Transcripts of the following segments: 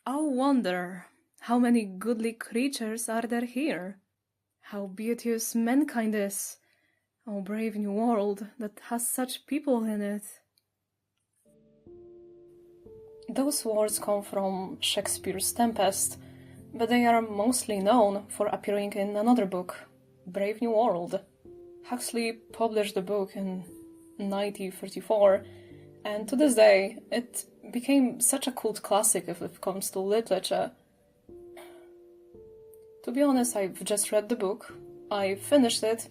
Oh wonder, how many goodly creatures are there here? How beauteous mankind is! Oh brave new world that has such people in it! Those words come from Shakespeare's Tempest, but they are mostly known for appearing in another book, Brave New World. Huxley published the book in 1934, and to this day it became such a cult classic if it comes to literature. To be honest, I've just read the book, I finished it,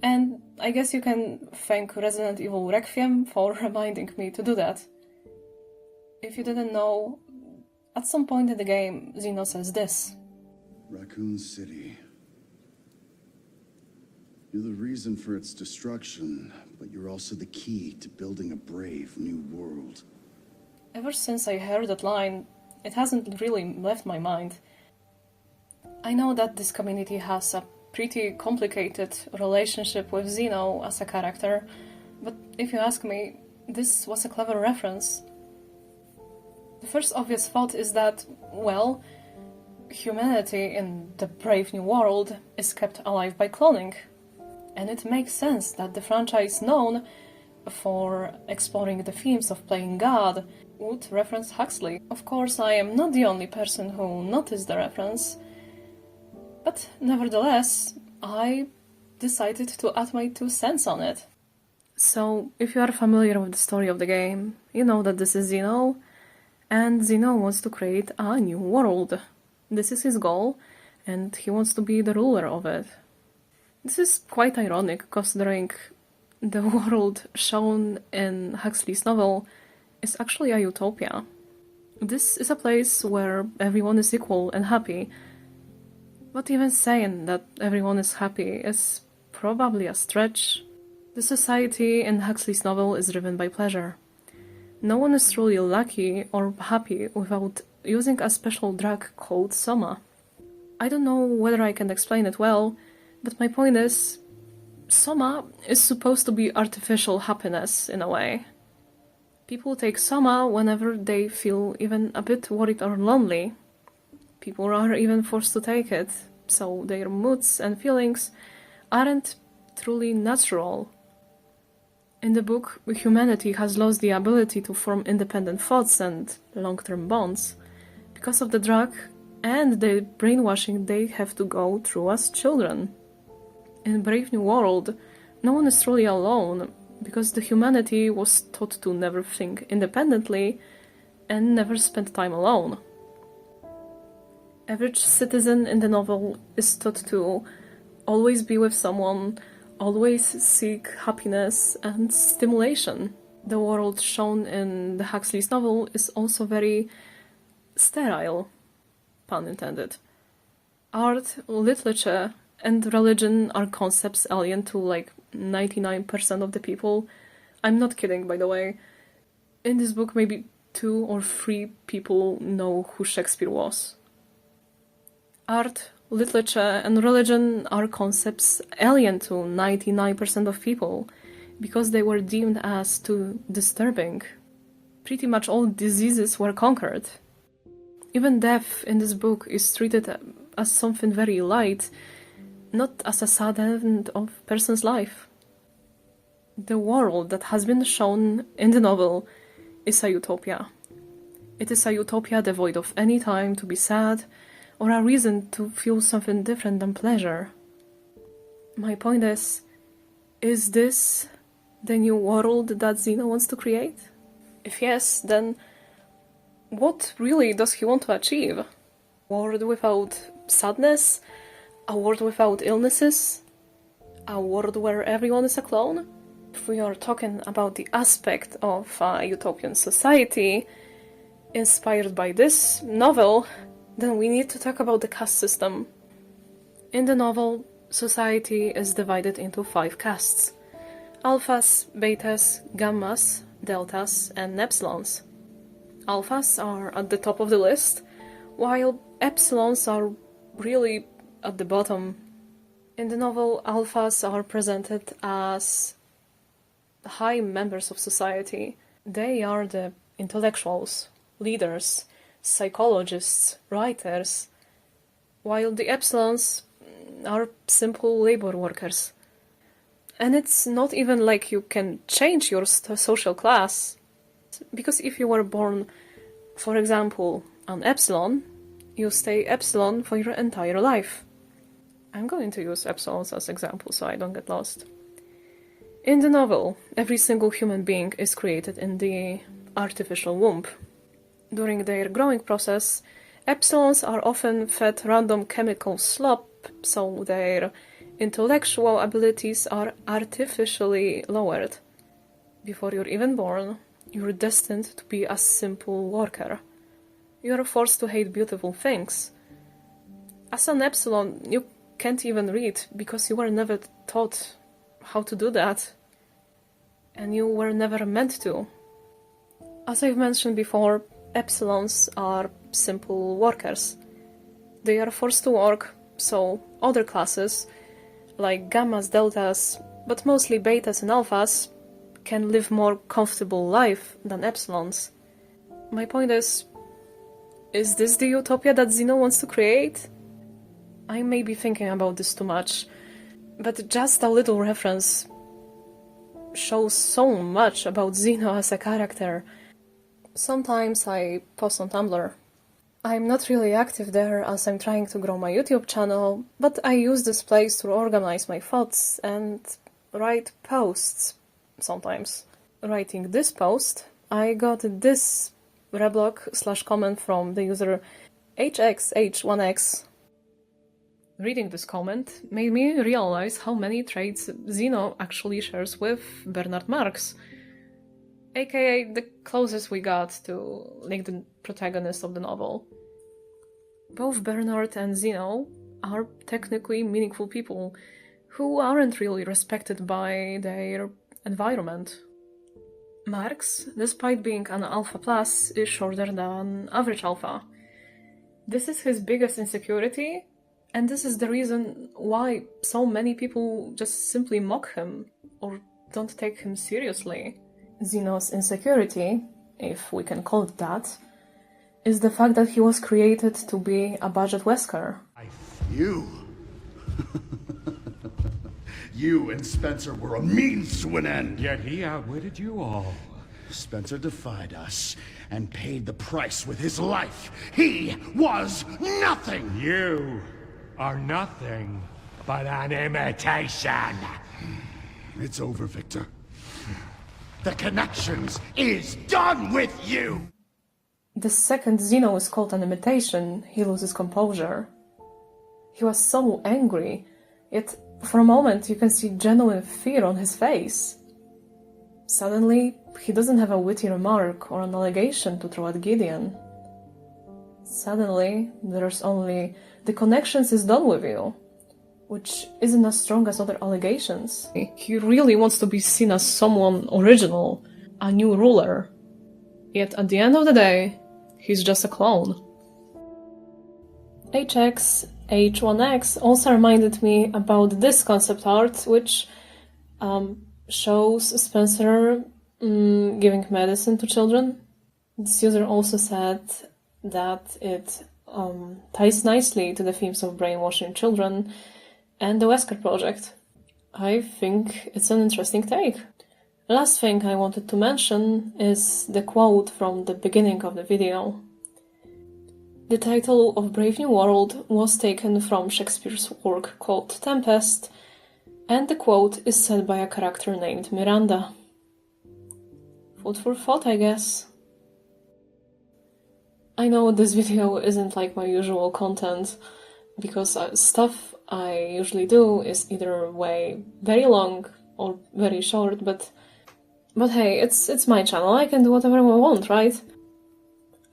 and I guess you can thank Resident Evil Requiem for reminding me to do that. If you didn't know, at some point in the game, Zeno says this. Raccoon City. You're the reason for its destruction, but you're also the key to building a brave new world. Ever since I heard that line, it hasn't really left my mind. I know that this community has a pretty complicated relationship with Zeno as a character, but if you ask me, this was a clever reference. The first obvious thought is that, well, humanity in the Brave New World is kept alive by cloning. And it makes sense that the franchise known for exploring the themes of playing God would reference Huxley. Of course, I am not the only person who noticed the reference, but nevertheless, I decided to add my 2 cents on it. So, if you are familiar with the story of the game, you know that this is Zeno, and Zeno wants to create a new world. This is his goal, and he wants to be the ruler of it. This is quite ironic, considering the world shown in Huxley's novel is actually a utopia. This is a place where everyone is equal and happy, but even saying that everyone is happy is probably a stretch. The society in Huxley's novel is driven by pleasure. No one is truly lucky or happy without using a special drug called soma. I don't know whether I can explain it well, but my point is, soma is supposed to be artificial happiness in a way. People take soma whenever they feel even a bit worried or lonely. People are even forced to take it, so their moods and feelings aren't truly natural. In the book, humanity has lost the ability to form independent thoughts and long-term bonds because of the drug and the brainwashing they have to go through as children. In Brave New World, no one is truly alone because the humanity was taught to never think independently and never spend time alone. Average citizen in the novel is taught to always be with someone, always seek happiness and stimulation. The world shown in the Huxley's novel is also very sterile, pun intended. Art, literature, and religion are concepts alien to like 99% of the people. I'm not kidding, by the way. In this book, maybe 2 or 3 people know who Shakespeare was. Art, literature, and religion are concepts alien to 99% of people because they were deemed as too disturbing. Pretty much all diseases were conquered. Even death in this book is treated as something very light, not as a sad end of a person's life. The world that has been shown in the novel is a utopia. It is a utopia devoid of any time to be sad or a reason to feel something different than pleasure. My point is this the new world that Zeno wants to create? If yes, then what really does he want to achieve? A world without sadness? A world without illnesses? A world where everyone is a clone? If we are talking about the aspect of a utopian society inspired by this novel, then we need to talk about the caste system. In the novel, society is divided into 5 castes: alphas, betas, gammas, deltas, and epsilons. Alphas are at the top of the list, while epsilons are really at the bottom. In the novel, alphas are presented as high members of society. They are the intellectuals, leaders, psychologists, writers, while the epsilons are simple labor workers. And it's not even like you can change your social class, because if you were born, for example, an epsilon, you stay epsilon for your entire life. I'm going to use epsilons as examples so I don't get lost. In the novel, every single human being is created in the artificial womb. During their growing process, epsilons are often fed random chemical slop, so their intellectual abilities are artificially lowered. Before you're even born, you're destined to be a simple worker. You're forced to hate beautiful things. As an epsilon, you can't even read because you were never taught how to do that. And you were never meant to. As I've mentioned before, epsilons are simple workers. They are forced to work, so other classes, like gammas, deltas, but mostly betas and alphas, can live more comfortable life than epsilons. My point is this the utopia that Zeno wants to create? I may be thinking about this too much, but just a little reference shows so much about Zeno as a character. Sometimes I post on Tumblr. I'm not really active there as I'm trying to grow my YouTube channel, but I use this place to organize my thoughts and write posts sometimes. Writing this post, I got this reblog/comment from the user HXH1X. Reading this comment made me realize how many traits Zeno actually shares with Bernard Marx, aka the closest we got to like the protagonist of the novel. Both Bernard and Zeno are technically meaningful people who aren't really respected by their environment. Marx, despite being an alpha plus, is shorter than average alpha. This is his biggest insecurity, and this is the reason why so many people just simply mock him or don't take him seriously. Zeno's insecurity, if we can call it that, is the fact that he was created to be a budget Wesker. You? You and Spencer were a means to an end. Yet he outwitted you all. Spencer defied us and paid the price with his life. He was nothing. You are nothing but an imitation. It's over, Victor. The Connections is done with you! The second Zeno is called an imitation, he loses composure. He was so angry, yet for a moment you can see genuine fear on his face. Suddenly, he doesn't have a witty remark or an allegation to throw at Gideon. Suddenly, there's only the Connections is done with you, which isn't as strong as other allegations. He really wants to be seen as someone original, a new ruler. Yet at the end of the day, he's just a clone. HX1X also reminded me about this concept art, which shows Spencer giving medicine to children. This user also said that it ties nicely to the themes of brainwashing children and the Wesker project. I think it's an interesting take. Last thing I wanted to mention is the quote from the beginning of the video. The title of Brave New World was taken from Shakespeare's work called Tempest, and the quote is said by a character named Miranda. Food for thought, I guess. I know this video isn't like my usual content, because stuff I usually do is either way very long or very short, but hey, it's my channel, I can do whatever I want, right?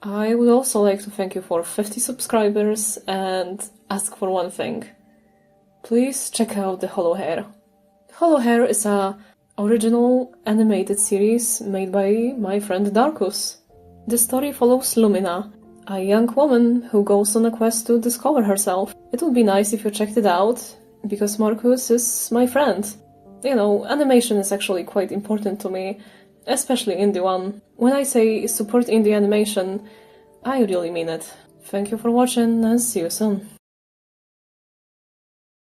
I would also like to thank you for 50 subscribers and ask for one thing. Please check out the Hollow Hair. Hollow Hair is a original animated series made by my friend Darkus. The story follows Lumina, a young woman who goes on a quest to discover herself. It would be nice if you checked it out, because Marcus is my friend. You know, animation is actually quite important to me, especially indie one. When I say support indie animation, I really mean it. Thank you for watching and see you soon.